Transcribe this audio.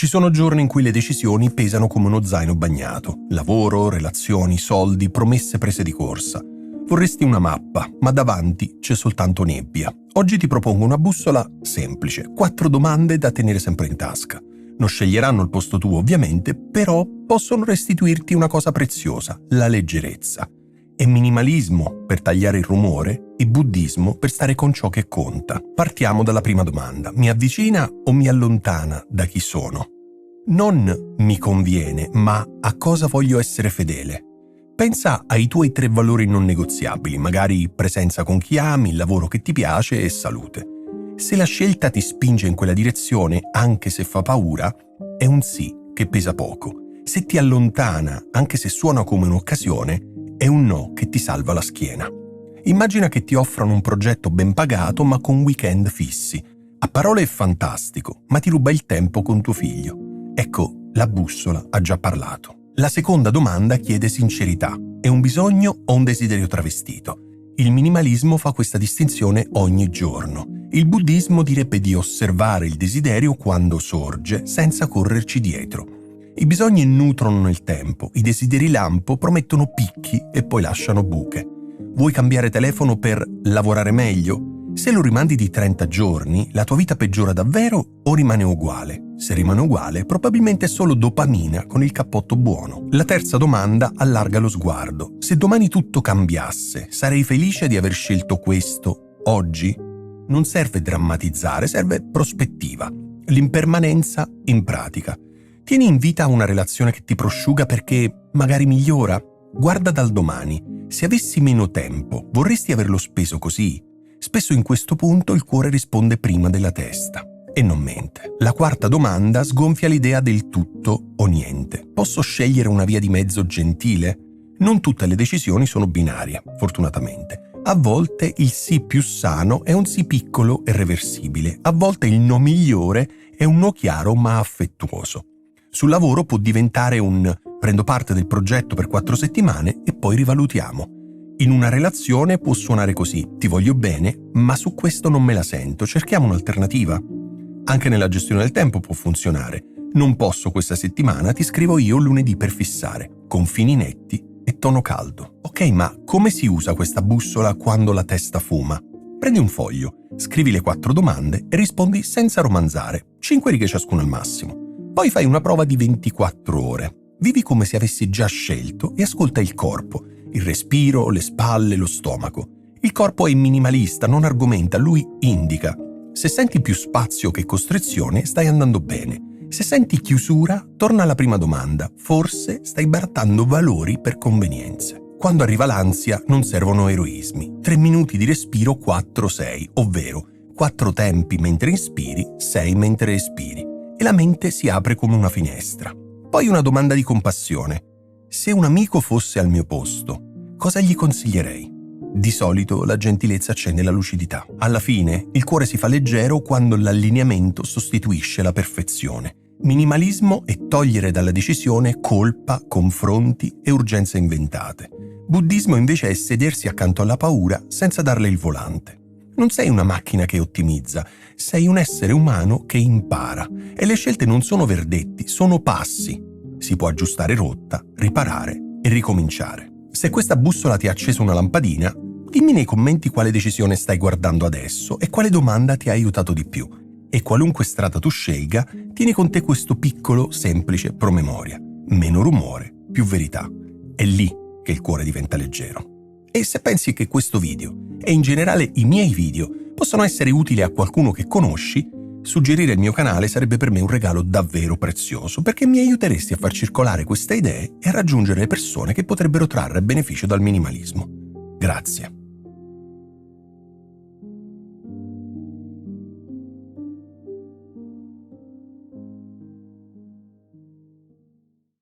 Ci sono giorni in cui le decisioni pesano come uno zaino bagnato. Lavoro, relazioni, soldi, promesse prese di corsa. Vorresti una mappa, ma davanti c'è soltanto nebbia. Oggi ti propongo una bussola semplice, 4 domande da tenere sempre in tasca. Non sceglieranno il posto tuo ovviamente, però possono restituirti una cosa preziosa, la leggerezza. È minimalismo per tagliare il rumore e buddismo per stare con ciò che conta. Partiamo dalla prima domanda. Mi avvicina o mi allontana da chi sono? Non mi conviene, ma a cosa voglio essere fedele? Pensa ai tuoi 3 valori non negoziabili, magari presenza con chi ami, il lavoro che ti piace e salute. Se la scelta ti spinge in quella direzione, anche se fa paura, è un sì che pesa poco. Se ti allontana, anche se suona come un'occasione, è un no che ti salva la schiena. Immagina che ti offrano un progetto ben pagato ma con weekend fissi. A parole è fantastico, ma ti ruba il tempo con tuo figlio. Ecco, la bussola ha già parlato. La seconda domanda chiede sincerità. È un bisogno o un desiderio travestito? Il minimalismo fa questa distinzione ogni giorno. Il buddismo direbbe di osservare il desiderio quando sorge, senza correrci dietro. I bisogni nutrono nel tempo, i desideri lampo promettono picchi e poi lasciano buche. Vuoi cambiare telefono per lavorare meglio? Se lo rimandi di 30 giorni, la tua vita peggiora davvero o rimane uguale? Se rimane uguale, probabilmente è solo dopamina con il cappotto buono. La terza domanda allarga lo sguardo. Se domani tutto cambiasse, sarei felice di aver scelto questo oggi? Non serve drammatizzare, serve prospettiva. L'impermanenza in pratica. Tieni in vita una relazione che ti prosciuga perché magari migliora. Guarda dal domani. Se avessi meno tempo, vorresti averlo speso così? Spesso in questo punto il cuore risponde prima della testa. E non mente. La quarta domanda sgonfia l'idea del tutto o niente. Posso scegliere una via di mezzo gentile? Non tutte le decisioni sono binarie, fortunatamente. A volte il sì più sano è un sì piccolo e reversibile. A volte il no migliore è un no chiaro ma affettuoso. Sul lavoro può diventare un prendo parte del progetto per 4 settimane e poi rivalutiamo. In una relazione può suonare così, ti voglio bene, ma su questo non me la sento, cerchiamo un'alternativa. Anche nella gestione del tempo può funzionare. Non posso questa settimana, ti scrivo io lunedì per fissare. Confini netti e tono caldo. Ok, ma come si usa questa bussola quando la testa fuma? Prendi un foglio, scrivi le 4 domande e rispondi senza romanzare, 5 righe ciascuno al massimo. Poi fai una prova di 24 ore. Vivi come se avessi già scelto e ascolta il corpo, il respiro, le spalle, lo stomaco. Il corpo è minimalista, non argomenta, lui indica. Se senti più spazio che costrizione, stai andando bene. Se senti chiusura, torna alla prima domanda. Forse stai barattando valori per convenienze. Quando arriva l'ansia non servono eroismi. 3 minuti di respiro 4-6, ovvero 4 tempi mentre inspiri, 6 mentre espiri. E la mente si apre come una finestra. Poi una domanda di compassione. Se un amico fosse al mio posto, cosa gli consiglierei? Di solito la gentilezza accende la lucidità. Alla fine, il cuore si fa leggero quando l'allineamento sostituisce la perfezione. Minimalismo è togliere dalla decisione colpa, confronti e urgenze inventate. Buddismo invece è sedersi accanto alla paura senza darle il volante. Non sei una macchina che ottimizza, sei un essere umano che impara. E le scelte non sono verdetti, sono passi. Si può aggiustare rotta, riparare e ricominciare. Se questa bussola ti ha acceso una lampadina, dimmi nei commenti quale decisione stai guardando adesso e quale domanda ti ha aiutato di più. E qualunque strada tu scelga, tieni con te questo piccolo, semplice promemoria. Meno rumore, più verità. È lì che il cuore diventa leggero. E se pensi che questo video, e in generale i miei video, possono essere utili a qualcuno che conosci, suggerire il mio canale sarebbe per me un regalo davvero prezioso, perché mi aiuteresti a far circolare queste idee e a raggiungere le persone che potrebbero trarre beneficio dal minimalismo. Grazie.